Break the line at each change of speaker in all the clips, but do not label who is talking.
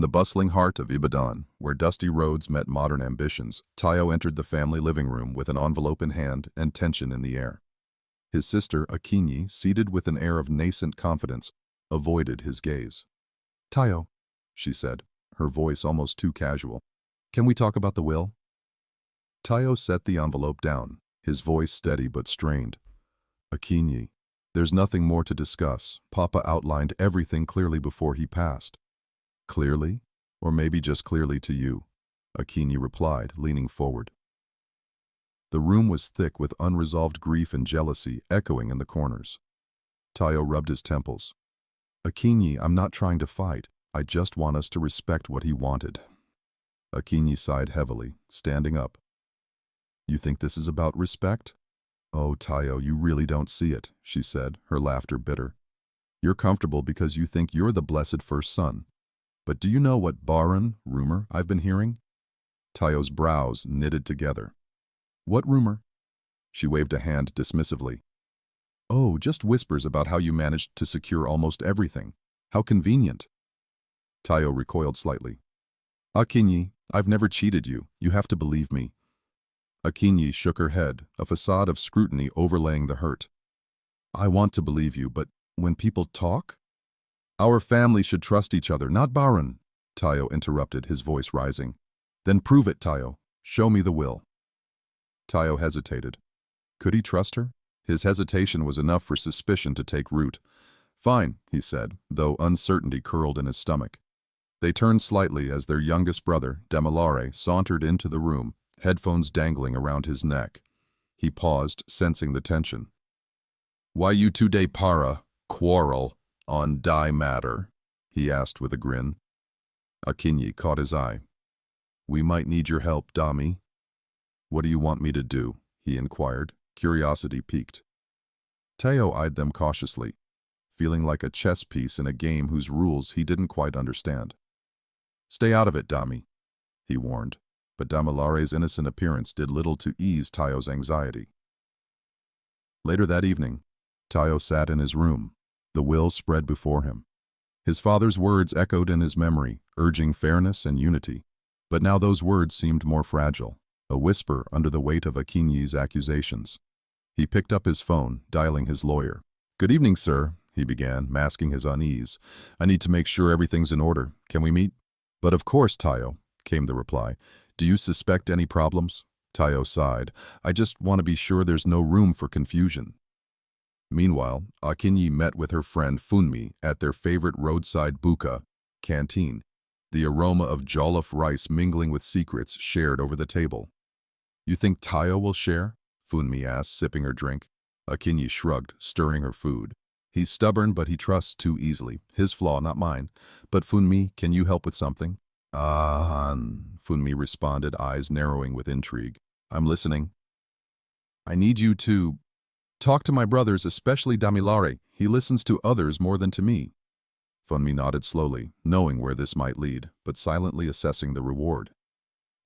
the bustling heart of Ibadan, where dusty roads met modern ambitions, Tayo entered the family living room with an envelope in hand and tension in the air. His sister, Akinyi, seated with an air of nascent confidence, avoided his gaze. "Tayo," she said, her voice almost too casual, "can we talk about the will?" Tayo set the envelope down, his voice steady but strained. "Akinyi, there's nothing more to discuss. Papa outlined everything clearly before he passed." "Clearly? Or maybe just clearly to you?" Akinyi replied, leaning forward. The room was thick with unresolved grief and jealousy echoing in the corners. Tayo rubbed his temples. "Akinyi, I'm not trying to fight. I just want us to respect what he wanted." Akinyi sighed heavily, standing up. "You think this is about respect?" "Oh, Tayo, you really don't see it," she said, her laughter bitter. "You're comfortable because you think you're the blessed first son. But do you know what barren rumor I've been hearing?" Tayo's brows knitted together. "What rumor?" She waved a hand dismissively. "Oh, just whispers about how you managed to secure almost everything. How convenient." Tayo recoiled slightly. "Akinyi, I've never cheated you. You have to believe me." Akinyi shook her head, a facade of scrutiny overlaying the hurt. "I want to believe you, but when people talk?" "Our family should trust each other, not Baran," Tayo interrupted, his voice rising. "Then prove it, Tayo. Show me the will." Tayo hesitated. Could he trust her? His hesitation was enough for suspicion to take root. "Fine," he said, though uncertainty curled in his stomach. They turned slightly as their youngest brother, Damilare, sauntered into the room, headphones dangling around his neck. He paused, sensing the tension. "Why you two-day para quarrel on die matter?" he asked with a grin. Akinyi caught his eye. "We might need your help, Dami." "What do you want me to do?" he inquired, curiosity piqued. Tayo eyed them cautiously, feeling like a chess piece in a game whose rules he didn't quite understand. "Stay out of it, Dami," he warned, but Damilare's innocent appearance did little to ease Tayo's anxiety. Later that evening, Tayo sat in his room, the will spread before him. His father's words echoed in his memory, urging fairness and unity, but now those words seemed more fragile, a whisper under the weight of Akinyi's accusations. He picked up his phone, dialing his lawyer. "Good evening, sir," he began, masking his unease. "I need to make sure everything's in order. Can we meet?" "But of course, Tayo," came the reply. "Do you suspect any problems?" Tayo sighed. "I just want to be sure there's no room for confusion." Meanwhile, Akinyi met with her friend Funmi at their favorite roadside buka canteen, the aroma of jollof rice mingling with secrets shared over the table. "You think Tayo will share?" Funmi asked, sipping her drink. Akinyi shrugged, stirring her food. "He's stubborn, but he trusts too easily. His flaw, not mine. But Funmi, can you help with something?" Funmi responded, eyes narrowing with intrigue. "I'm listening." "I need you to talk to my brothers, especially Damilare. He listens to others more than to me." Funmi nodded slowly, knowing where this might lead, but silently assessing the reward.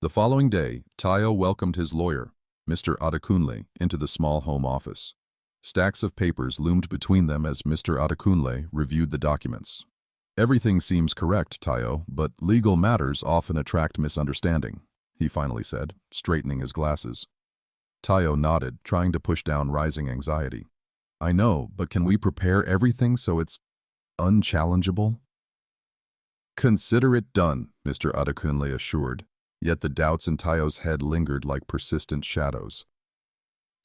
The following day, Tayo welcomed his lawyer, Mr. Adekunle, into the small home office. Stacks of papers loomed between them as Mr. Adekunle reviewed the documents. "Everything seems correct, Tayo, but legal matters often attract misunderstanding," he finally said, straightening his glasses. Tayo nodded, trying to push down rising anxiety. "I know, but can we prepare everything so it's unchallengeable?" "Consider it done," Mr. Adekunle assured, yet the doubts in Tayo's head lingered like persistent shadows.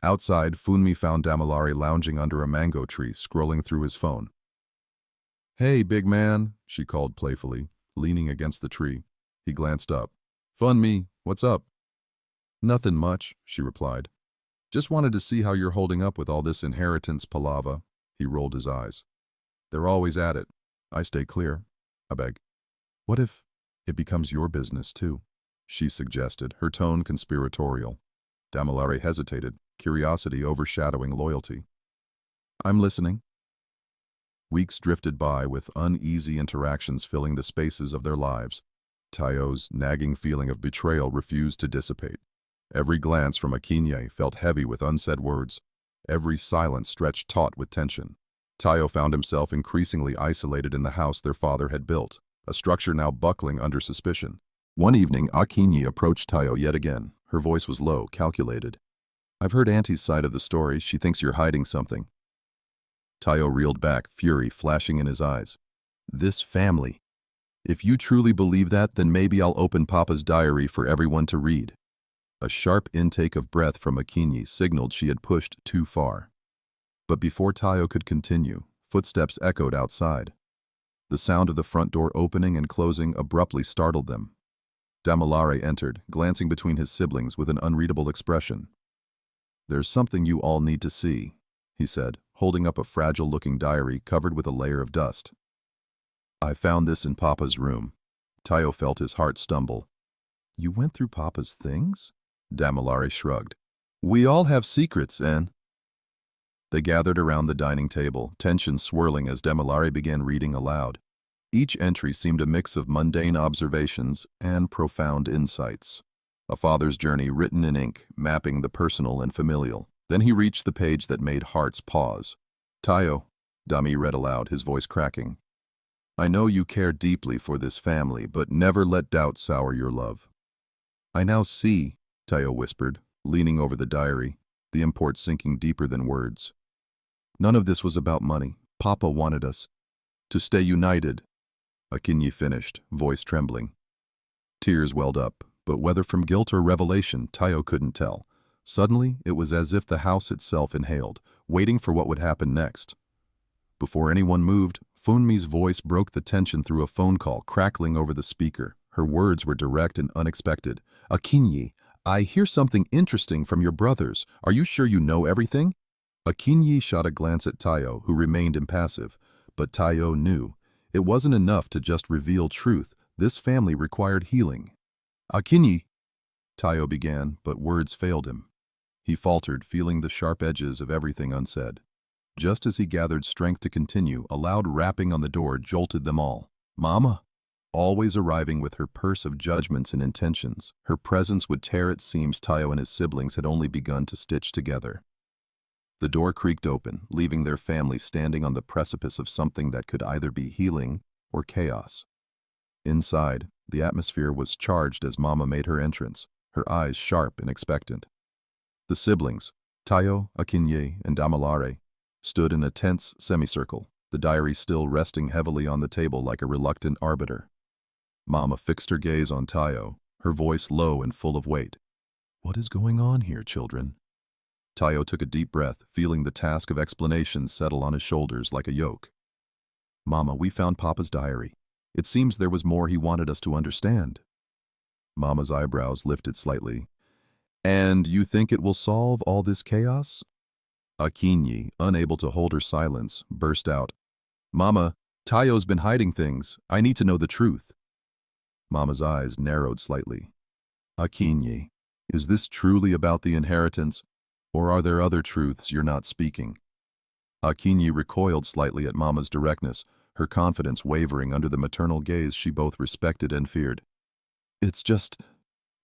Outside, Funmi found Damilare lounging under a mango tree, scrolling through his phone. "Hey, big man," she called playfully, leaning against the tree. He glanced up. "Funmi, what's up?" "Nothing much," she replied. "Just wanted to see how you're holding up with all this inheritance palava." He rolled his eyes. "They're always at it. I stay clear. I beg." "What if it becomes your business, too?" she suggested, her tone conspiratorial. Damilare hesitated, curiosity overshadowing loyalty. "I'm listening." Weeks drifted by with uneasy interactions filling the spaces of their lives. Tayo's nagging feeling of betrayal refused to dissipate. Every glance from Akinyi felt heavy with unsaid words. Every silence stretched taut with tension. Tayo found himself increasingly isolated in the house their father had built. a structure now buckling under suspicion. One evening, Akinyi approached Tayo yet again. Her voice was low, calculated. "I've heard Auntie's side of the story. She thinks you're hiding something." Tayo reeled back, fury flashing in his eyes. "This family. If you truly believe that, then maybe I'll open Papa's diary for everyone to read." A sharp intake of breath from Akinyi signaled she had pushed too far. But before Tayo could continue, footsteps echoed outside. The sound of the front door opening and closing abruptly startled them. Damilare entered, glancing between his siblings with an unreadable expression. "There's something you all need to see," he said, holding up a fragile-looking diary covered with a layer of dust. "I found this in Papa's room." Tayo felt his heart stumble. "You went through Papa's things?" Damilare shrugged. "We all have secrets, and—" They gathered around the dining table, tension swirling as Damilare began reading aloud. Each entry seemed a mix of mundane observations and profound insights. A father's journey written in ink, mapping the personal and familial. Then he reached the page that made hearts pause. "Tayo," Dami read aloud, his voice cracking. "I know you care deeply for this family, but never let doubt sour your love." "I now see," Tayo whispered, leaning over the diary, the import sinking deeper than words. "None of this was about money. Papa wanted us to stay united." Akinyi finished, voice trembling. Tears welled up, but whether from guilt or revelation, Tayo couldn't tell. Suddenly, it was as if the house itself inhaled, waiting for what would happen next. Before anyone moved, Funmi's voice broke the tension through a phone call, crackling over the speaker. Her words were direct and unexpected. "Akinyi, I hear something interesting from your brothers. Are you sure you know everything?" Akinyi shot a glance at Tayo, who remained impassive. But Tayo knew. It wasn't enough to just reveal truth. This family required healing. "Akinyi," Tayo began, but words failed him. He faltered, feeling the sharp edges of everything unsaid. Just as he gathered strength to continue, a loud rapping on the door jolted them all. "Mama!" Always arriving with her purse of judgments and intentions, her presence would tear at seams Tayo and his siblings had only begun to stitch together. The door creaked open, leaving their family standing on the precipice of something that could either be healing or chaos. Inside, the atmosphere was charged as Mama made her entrance, her eyes sharp and expectant. The siblings, Tayo, Akinyi, and Damilare, stood in a tense semicircle, the diary still resting heavily on the table like a reluctant arbiter. Mama fixed her gaze on Tayo, her voice low and full of weight. "What is going on here, children?" Tayo took a deep breath, feeling the task of explanation settle on his shoulders like a yoke. "Mama, we found Papa's diary. It seems there was more he wanted us to understand." Mama's eyebrows lifted slightly. "And you think it will solve all this chaos?" Akinyi, unable to hold her silence, burst out. "Mama, Tayo's been hiding things. I need to know the truth." Mama's eyes narrowed slightly. "Akinyi, is this truly about the inheritance? Or are there other truths you're not speaking?" Akinyi recoiled slightly at Mama's directness, her confidence wavering under the maternal gaze she both respected and feared. "It's just,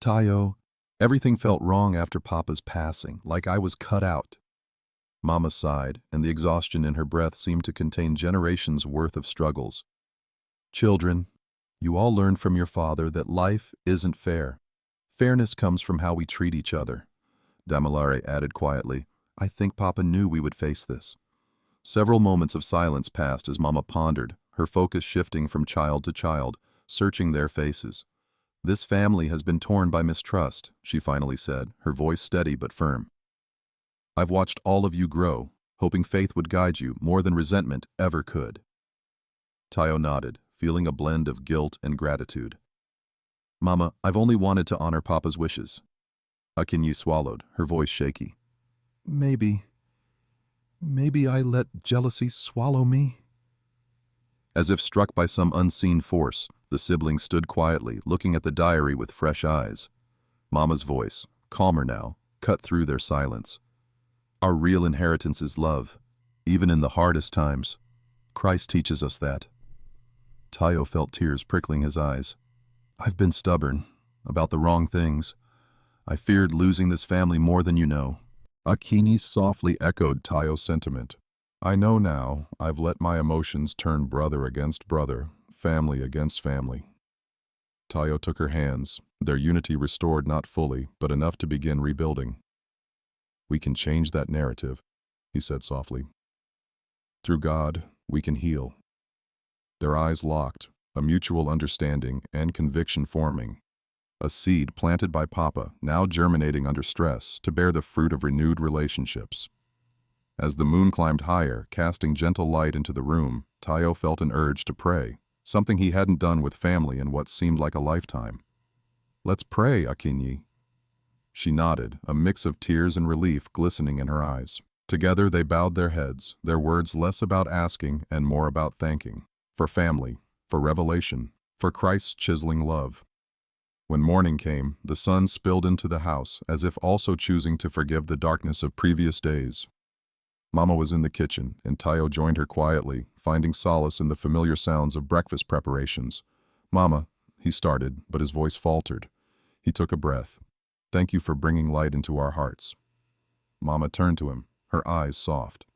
Tayo, everything felt wrong after Papa's passing, like I was cut out." Mama sighed, and the exhaustion in her breath seemed to contain generations' worth of struggles. "Children, you all learned from your father that life isn't fair. Fairness comes from how we treat each other." Damilare added quietly, "I think Papa knew we would face this." Several moments of silence passed as Mama pondered, her focus shifting from child to child, searching their faces. "This family has been torn by mistrust," she finally said, her voice steady but firm. "I've watched all of you grow, hoping faith would guide you more than resentment ever could." Tayo nodded, feeling a blend of guilt and gratitude. "Mama, I've only wanted to honor Papa's wishes." Akinyi swallowed, her voice shaky. Maybe I let jealousy swallow me." As if struck by some unseen force, the siblings stood quietly, looking at the diary with fresh eyes. Mama's voice, calmer now, cut through their silence. "Our real inheritance is love, even in the hardest times. Christ teaches us that." Tayo felt tears prickling his eyes. "I've been stubborn, about the wrong things. I feared losing this family more than you know." Akinyi softly echoed Tayo's sentiment. "I know now I've let my emotions turn brother against brother, family against family. Tayo took her hands, their unity restored not fully, but enough to begin rebuilding. We can change that narrative, he said softly. Through God, we can heal. Their eyes locked, a mutual understanding and conviction forming. A seed planted by Papa, now germinating under stress to bear the fruit of renewed relationships. As the moon climbed higher, casting gentle light into the room, Tayo felt an urge to pray, something he hadn't done with family in what seemed like a lifetime. "Let's pray, Akinyi." She nodded, a mix of tears and relief glistening in her eyes. Together they bowed their heads, their words less about asking and more about thanking. For family, for revelation, for Christ's chiseling love. When morning came, the sun spilled into the house, as if also choosing to forgive the darkness of previous days. Mama was in the kitchen, and Tayo joined her quietly, finding solace in the familiar sounds of breakfast preparations. "Mama," he started, but his voice faltered. He took a breath. "Thank you for bringing light into our hearts." Mama turned to him, her eyes soft.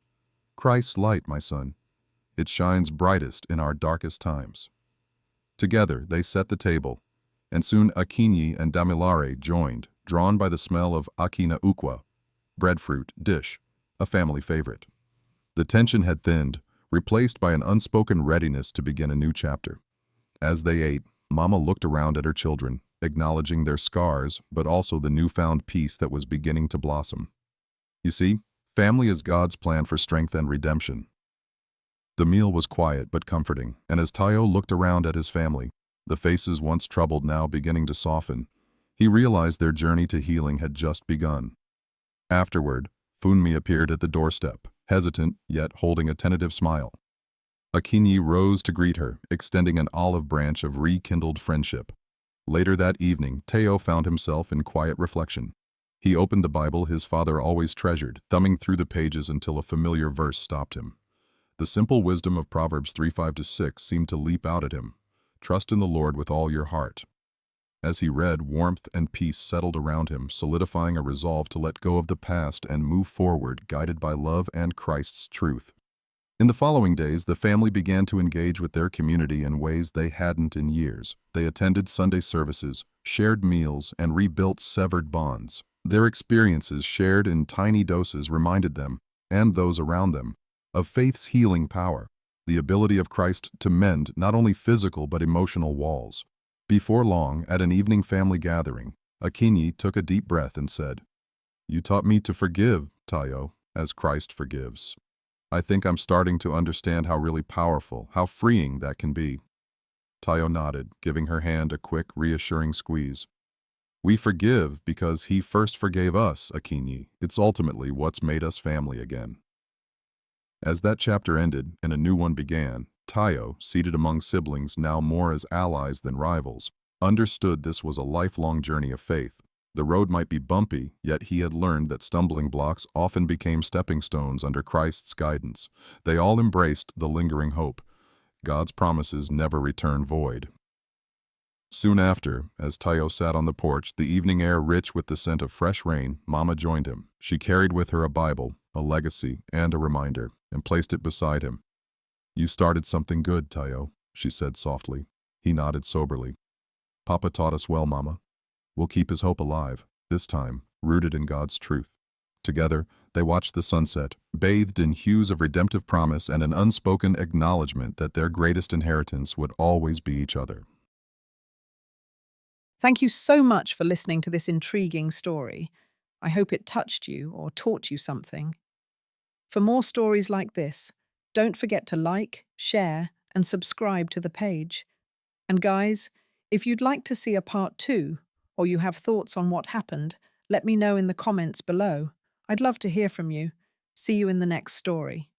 "Christ's light, my son. It shines brightest in our darkest times." Together, they set the table, and soon Akinyi and Damilare joined, drawn by the smell of akina ukwa, breadfruit dish, a family favorite. The tension had thinned, replaced by an unspoken readiness to begin a new chapter. As they ate, Mama looked around at her children, acknowledging their scars, but also the newfound peace that was beginning to blossom. You see, family is God's plan for strength and redemption. The meal was quiet but comforting, and as Tayo looked around at his family, the faces once troubled now beginning to soften, he realized their journey to healing had just begun. Afterward, Funmi appeared at the doorstep, hesitant yet holding a tentative smile. Akinyi rose to greet her, extending an olive branch of rekindled friendship. Later that evening, Teo found himself in quiet reflection. He opened the Bible his father always treasured, thumbing through the pages until a familiar verse stopped him. The simple wisdom of Proverbs 3:5-6 seemed to leap out at him. "Trust in the Lord with all your heart." As he read, warmth and peace settled around him, solidifying a resolve to let go of the past and move forward, guided by love and Christ's truth. In the following days, the family began to engage with their community in ways they hadn't in years. They attended Sunday services, shared meals, and rebuilt severed bonds. Their experiences, shared in tiny doses, reminded them, and those around them, of faith's healing power, the ability of Christ to mend not only physical but emotional walls. Before long, at an evening family gathering, Akinyi took a deep breath and said, "You taught me to forgive, Tayo, as Christ forgives. I think I'm starting to understand how really powerful, how freeing that can be." Tayo nodded, giving her hand a quick, reassuring squeeze. "We forgive because he first forgave us, Akinyi. It's ultimately what's made us family again." As that chapter ended and a new one began, Tayo, seated among siblings now more as allies than rivals, understood this was a lifelong journey of faith. The road might be bumpy, yet he had learned that stumbling blocks often became stepping stones under Christ's guidance. They all embraced the lingering hope. God's promises never return void. Soon after, as Tayo sat on the porch, the evening air rich with the scent of fresh rain, Mama joined him. She carried with her a Bible, a legacy, and a reminder, and placed it beside him. "You started something good, Tayo," she said softly. He nodded soberly. "Papa taught us well, Mama. We'll keep his hope alive, this time, rooted in God's truth." Together, they watched the sunset, bathed in hues of redemptive promise and an unspoken acknowledgement that their greatest inheritance would always be each other.
Thank you so much for listening to this intriguing story. I hope it touched you or taught you something. For more stories like this, don't forget to like, share, and subscribe to the page. And guys, if you'd like to see a part 2, or you have thoughts on what happened, let me know in the comments below. I'd love to hear from you. See you in the next story.